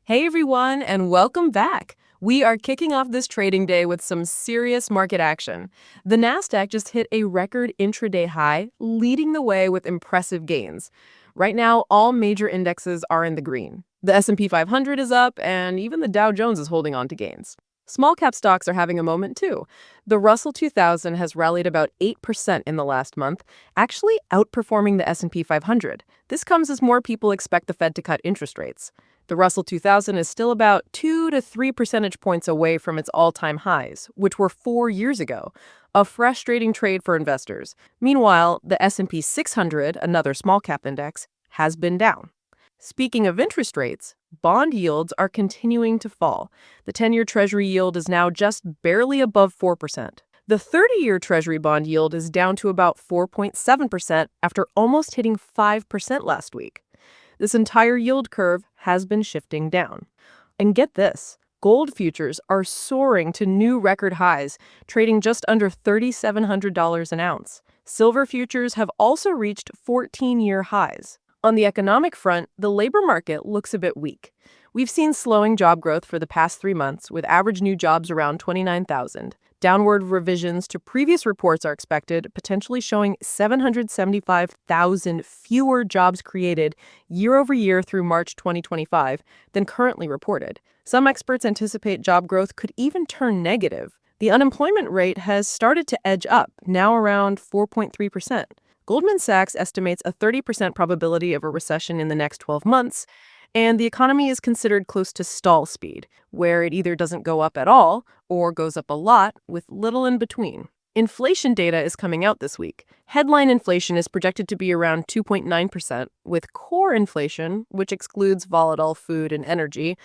Hey everyone, and welcome back. We are kicking off this trading day with some serious market action. The Nasdaq just hit a record intraday high, leading the way with impressive gains. Right now, all major indexes are in the green. The S&P 500 is up, and even the Dow Jones is holding on to gains. Small cap stocks are having a moment too. The Russell 2000 has rallied about 8% in the last month, actually outperforming the S&P 500. This comes as more people expect the Fed to cut interest rates. The Russell 2000 is still about 2 to 3 percentage points away from its all-time highs, which were 4 years ago, a frustrating trade for investors. Meanwhile, the S&P 600, another small-cap index, has been down. Speaking of interest rates, bond yields are continuing to fall. The 10-year Treasury yield is now just barely above 4%. The 30-year Treasury bond yield is down to about 4.7% after almost hitting 5% last week. This entire yield curve has been shifting down. And get this, gold futures are soaring to new record highs, trading just under $3,700 an ounce. Silver futures have also reached 14-year highs. On the economic front, the labor market looks a bit weak. We've seen slowing job growth for the past 3 months, with average new jobs around 29,000. Downward revisions to previous reports are expected, potentially showing 775,000 fewer jobs created year over year through March 2025 than currently reported. Some experts anticipate job growth could even turn negative. The unemployment rate has started to edge up, now around 4.3%. Goldman Sachs estimates a 30% probability of a recession in the next 12 months, and the economy is considered close to stall speed, where it either doesn't go up at all or goes up a lot with little in between. Inflation data is coming out this week. Headline inflation is projected to be around 2.9%, with core inflation, which excludes volatile food and energy,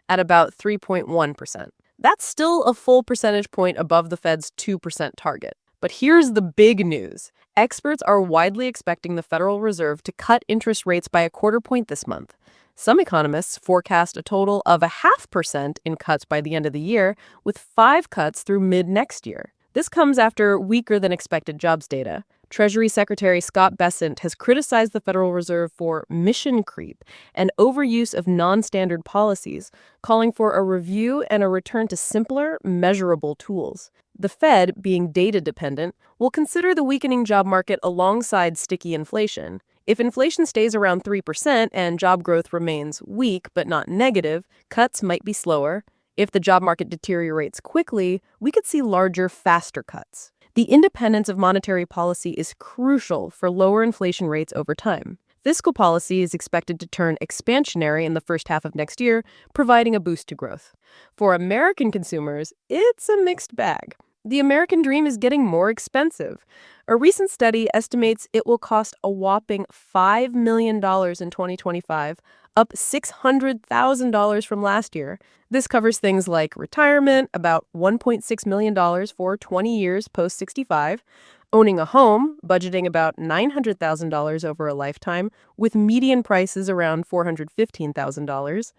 at about 3.1%. That's still a full percentage point above the Fed's 2% target. But here's the big news. Experts are widely expecting the Federal Reserve to cut interest rates by a quarter point this month. Some economists forecast a total of 0.5% in cuts by the end of the year, with 5 cuts through mid-next year. This comes after weaker than expected jobs data. Treasury Secretary Scott Bessent has criticized the Federal Reserve for mission creep and overuse of non-standard policies, calling for a review and a return to simpler, measurable tools. The Fed, being data-dependent, will consider the weakening job market alongside sticky inflation. If inflation stays around 3% and job growth remains weak but not negative, cuts might be slower. If the job market deteriorates quickly, we could see larger, faster cuts. The independence of monetary policy is crucial for lower inflation rates over time. Fiscal policy is expected to turn expansionary in the first half of next year, providing a boost to growth. For American consumers, it's a mixed bag. The American dream is getting more expensive. A recent study estimates it will cost a whopping $5 million in 2025, up $600,000 from last year. This covers things like retirement, about $1.6 million for 20 years post-65, owning a home, budgeting about $900,000 over a lifetime, with median prices around $415,000,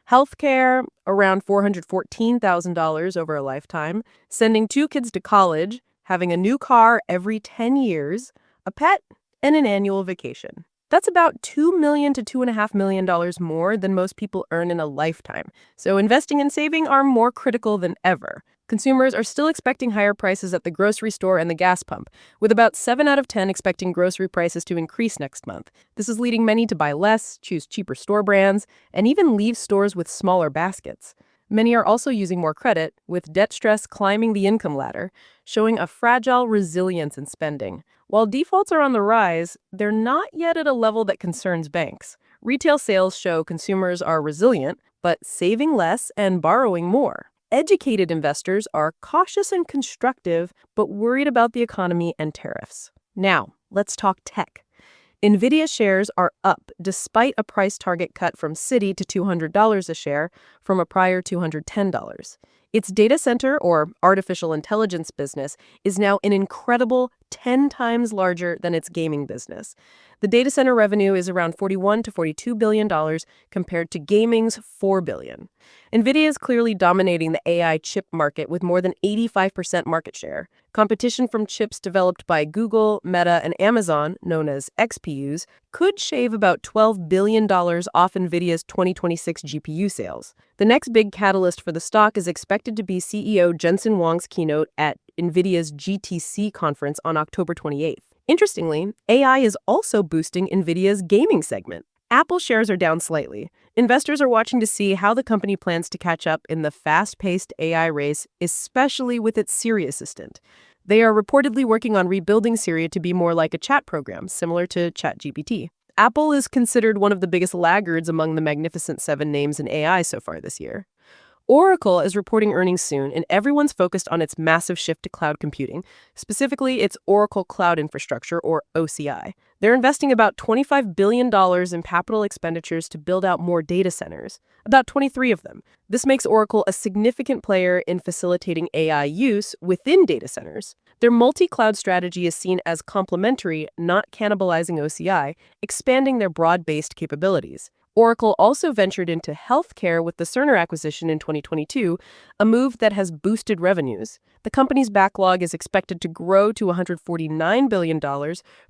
healthcare, around $414,000 over a lifetime, sending 2 kids to college, having a new car every 10 years, a pet, and an annual vacation. That's about $2 million to $2.5 million more than most people earn in a lifetime. So investing and saving are more critical than ever. Consumers are still expecting higher prices at the grocery store and the gas pump, with about 7 out of 10 expecting grocery prices to increase next month. This is leading many to buy less, choose cheaper store brands, and even leave stores with smaller baskets. Many are also using more credit, with debt stress climbing the income ladder, showing a fragile resilience in spending. While defaults are on the rise, they're not yet at a level that concerns banks. Retail sales show consumers are resilient, but saving less and borrowing more. Educated investors are cautious and constructive, but worried about the economy and tariffs. Now, let's talk tech. Nvidia shares are up despite a price target cut from Citi to $200 a share from a prior $210. Its data center, or artificial intelligence business, is now an incredible 10 times larger than its gaming business. The data center revenue is around $41 to $42 billion compared to gaming's $4 billion. Nvidia is clearly dominating the AI chip market with more than 85% market share. Competition from chips developed by Google, Meta, and Amazon, known as XPUs, could shave about $12 billion off Nvidia's 2026 GPU sales. The next big catalyst for the stock is expected to be CEO Jensen Huang's keynote at Nvidia's GTC conference on October 28th. Interestingly, AI is also boosting Nvidia's gaming segment. Apple shares are down slightly. Investors are watching to see how the company plans to catch up in the fast-paced AI race, especially with its Siri assistant. They are reportedly working on rebuilding Siri to be more like a chat program, similar to ChatGPT. Apple is considered one of the biggest laggards among the Magnificent Seven names in AI so far this year. Oracle is reporting earnings soon, and everyone's focused on its massive shift to cloud computing, specifically its Oracle Cloud Infrastructure, or OCI. They're investing about $25 billion in capital expenditures to build out more data centers, about 23 of them. This makes Oracle a significant player in facilitating AI use within data centers. Their multi-cloud strategy is seen as complementary, not cannibalizing OCI, expanding their broad-based capabilities. Oracle also ventured into healthcare with the Cerner acquisition in 2022, a move that has boosted revenues. The company's backlog is expected to grow to $149 billion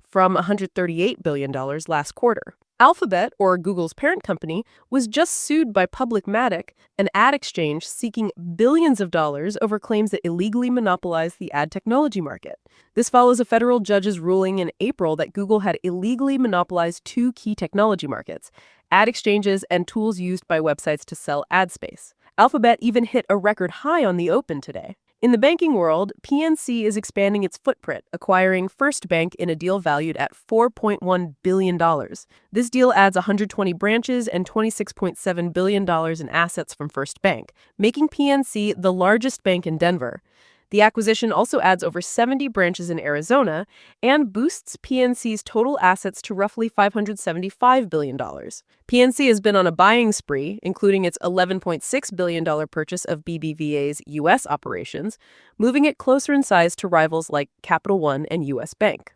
from $138 billion last quarter. Alphabet, or Google's parent company, was just sued by Public-Matic, an ad exchange seeking billions of dollars over claims that illegally monopolized the ad technology market. This follows a federal judge's ruling in April that Google had illegally monopolized two key technology markets: ad exchanges and tools used by websites to sell ad space. Alphabet even hit a record high on the open today. In the banking world, PNC is expanding its footprint, acquiring First Bank in a deal valued at $4.1 billion. This deal adds 120 branches and $26.7 billion in assets from First Bank, making PNC the largest bank in Denver. The acquisition also adds over 70 branches in Arizona and boosts PNC's total assets to roughly $575 billion. PNC has been on a buying spree, including its $11.6 billion purchase of BBVA's U.S. operations, moving it closer in size to rivals like Capital One and U.S. Bank.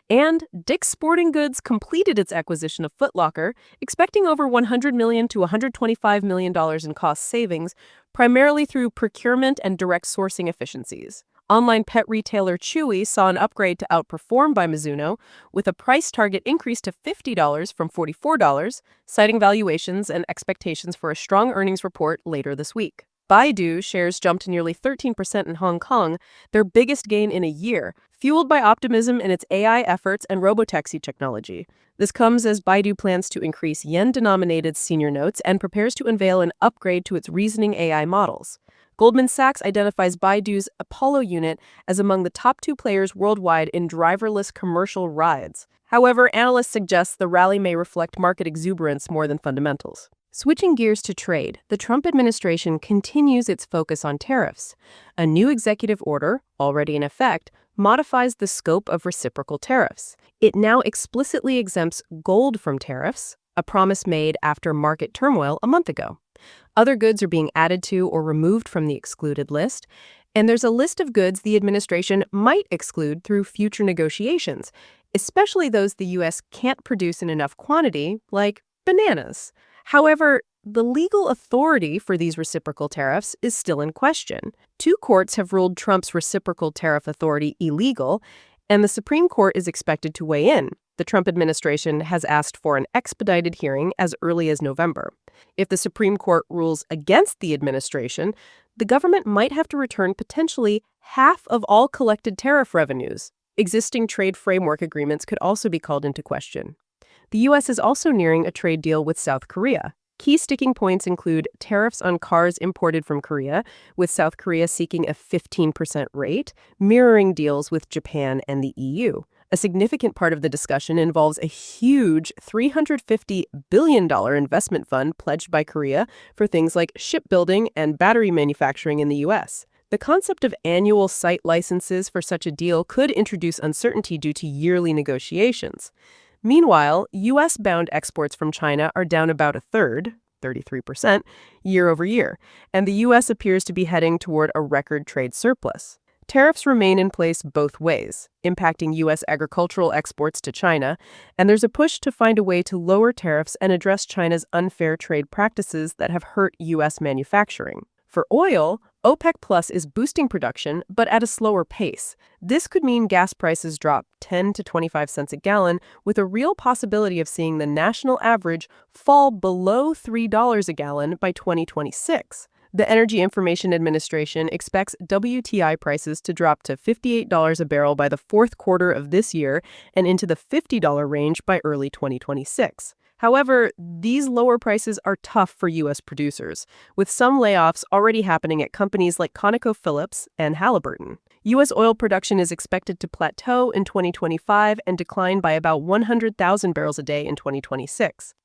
And Dick's Sporting Goods completed its acquisition of Foot Locker, expecting over $100 million to $125 million in cost savings, primarily through procurement and direct sourcing efficiencies. Online pet retailer Chewy saw an upgrade to outperform by Mizuno, with a price target increase to $50 from $44, citing valuations and expectations for a strong earnings report later this week. Baidu shares jumped nearly 13% in Hong Kong, their biggest gain in a year, fueled by optimism in its AI efforts and robotaxi technology. This comes as Baidu plans to increase yen-denominated senior notes and prepares to unveil an upgrade to its reasoning AI models. Goldman Sachs identifies Baidu's Apollo unit as among the top two players worldwide in driverless commercial rides. However, analysts suggest the rally may reflect market exuberance more than fundamentals. Switching gears to trade, the Trump administration continues its focus on tariffs. A new executive order, already in effect, modifies the scope of reciprocal tariffs. It now explicitly exempts gold from tariffs, a promise made after market turmoil a month ago. Other goods are being added to or removed from the excluded list, and there's a list of goods the administration might exclude through future negotiations, especially those the U.S. can't produce in enough quantity, like bananas. However, the legal authority for these reciprocal tariffs is still in question. Two courts have ruled Trump's reciprocal tariff authority illegal, and the Supreme Court is expected to weigh in. The Trump administration has asked for an expedited hearing as early as November. If the Supreme Court rules against the administration, the government might have to return potentially half of all collected tariff revenues. Existing trade framework agreements could also be called into question. The U.S. is also nearing a trade deal with South Korea. Key sticking points include tariffs on cars imported from Korea, with South Korea seeking a 15% rate, mirroring deals with Japan and the EU. A significant part of the discussion involves a huge $350 billion investment fund pledged by Korea for things like shipbuilding and battery manufacturing in the U.S. The concept of annual site licenses for such a deal could introduce uncertainty due to yearly negotiations. Meanwhile, U.S.-bound exports from China are down about a third, 33%, year over year, and the U.S. appears to be heading toward a record trade surplus. Tariffs remain in place both ways, impacting U.S. agricultural exports to China, and there's a push to find a way to lower tariffs and address China's unfair trade practices that have hurt U.S. manufacturing. For oil, OPEC Plus is boosting production, but at a slower pace. This could mean gas prices drop 10 to 25 cents a gallon, with a real possibility of seeing the national average fall below $3 a gallon by 2026. The Energy Information Administration expects WTI prices to drop to $58 a barrel by the fourth quarter of this year and into the $50 range by early 2026. However, these lower prices are tough for U.S. producers, with some layoffs already happening at companies like ConocoPhillips and Halliburton. U.S. oil production is expected to plateau in 2025 and decline by about 100,000 barrels a day in 2026.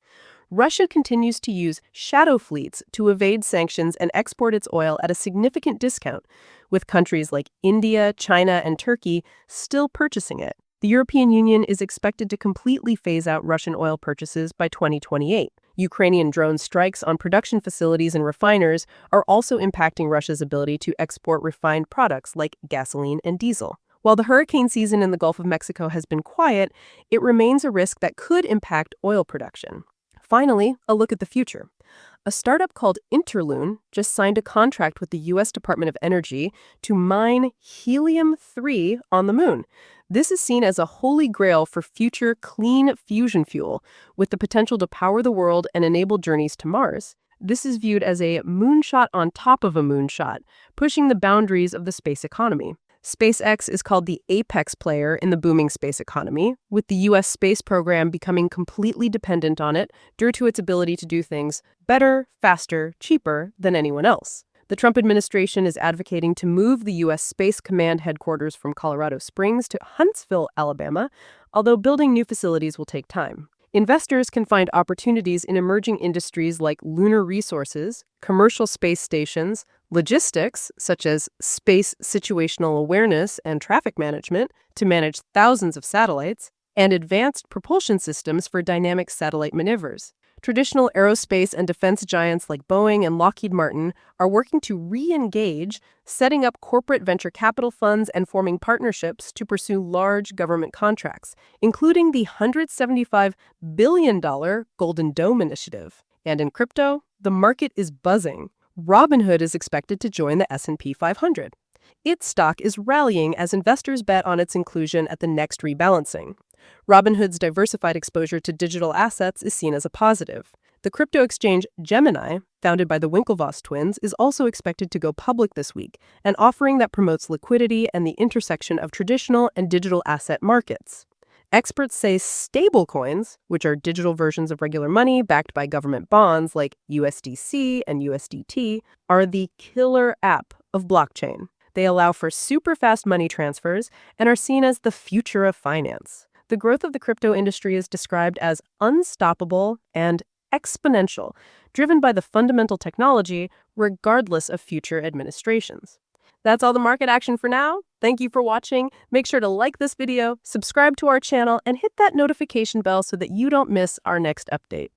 Russia continues to use shadow fleets to evade sanctions and export its oil at a significant discount, with countries like India, China, and Turkey still purchasing it. The European Union is expected to completely phase out Russian oil purchases by 2028. Ukrainian drone strikes on production facilities and refiners are also impacting Russia's ability to export refined products like gasoline and diesel. While the hurricane season in the Gulf of Mexico has been quiet, it remains a risk that could impact oil production. Finally, a look at the future. A startup called Interloon just signed a contract with the U.S. Department of Energy to mine helium-3 on the moon. This is seen as a holy grail for future clean fusion fuel, with the potential to power the world and enable journeys to Mars. This is viewed as a moonshot on top of a moonshot, pushing the boundaries of the space economy. SpaceX is called the apex player in the booming space economy, with the U.S. space program becoming completely dependent on it due to its ability to do things better, faster, cheaper than anyone else. The Trump administration is advocating to move the U.S. Space Command headquarters from Colorado Springs to Huntsville, Alabama, although building new facilities will take time. Investors can find opportunities in emerging industries like lunar resources, commercial space stations, logistics, such as space situational awareness and traffic management to manage thousands of satellites, and advanced propulsion systems for dynamic satellite maneuvers. Traditional aerospace and defense giants like Boeing and Lockheed Martin are working to re-engage, setting up corporate venture capital funds and forming partnerships to pursue large government contracts, including the $175 billion Golden Dome initiative. And in crypto, the market is buzzing. Robinhood is expected to join the S&P 500. Its stock is rallying as investors bet on its inclusion at the next rebalancing. Robinhood's diversified exposure to digital assets is seen as a positive. The crypto exchange Gemini, founded by the Winklevoss twins, is also expected to go public this week, an offering that promotes liquidity and the intersection of traditional and digital asset markets. Experts say stablecoins, which are digital versions of regular money backed by government bonds like USDC and USDT, are the killer app of blockchain. They allow for super fast money transfers and are seen as the future of finance. The growth of the crypto industry is described as unstoppable and exponential, driven by the fundamental technology, regardless of future administrations. That's all the market action for now. Thank you for watching. Make sure to like this video, subscribe to our channel, and hit that notification bell so that you don't miss our next update.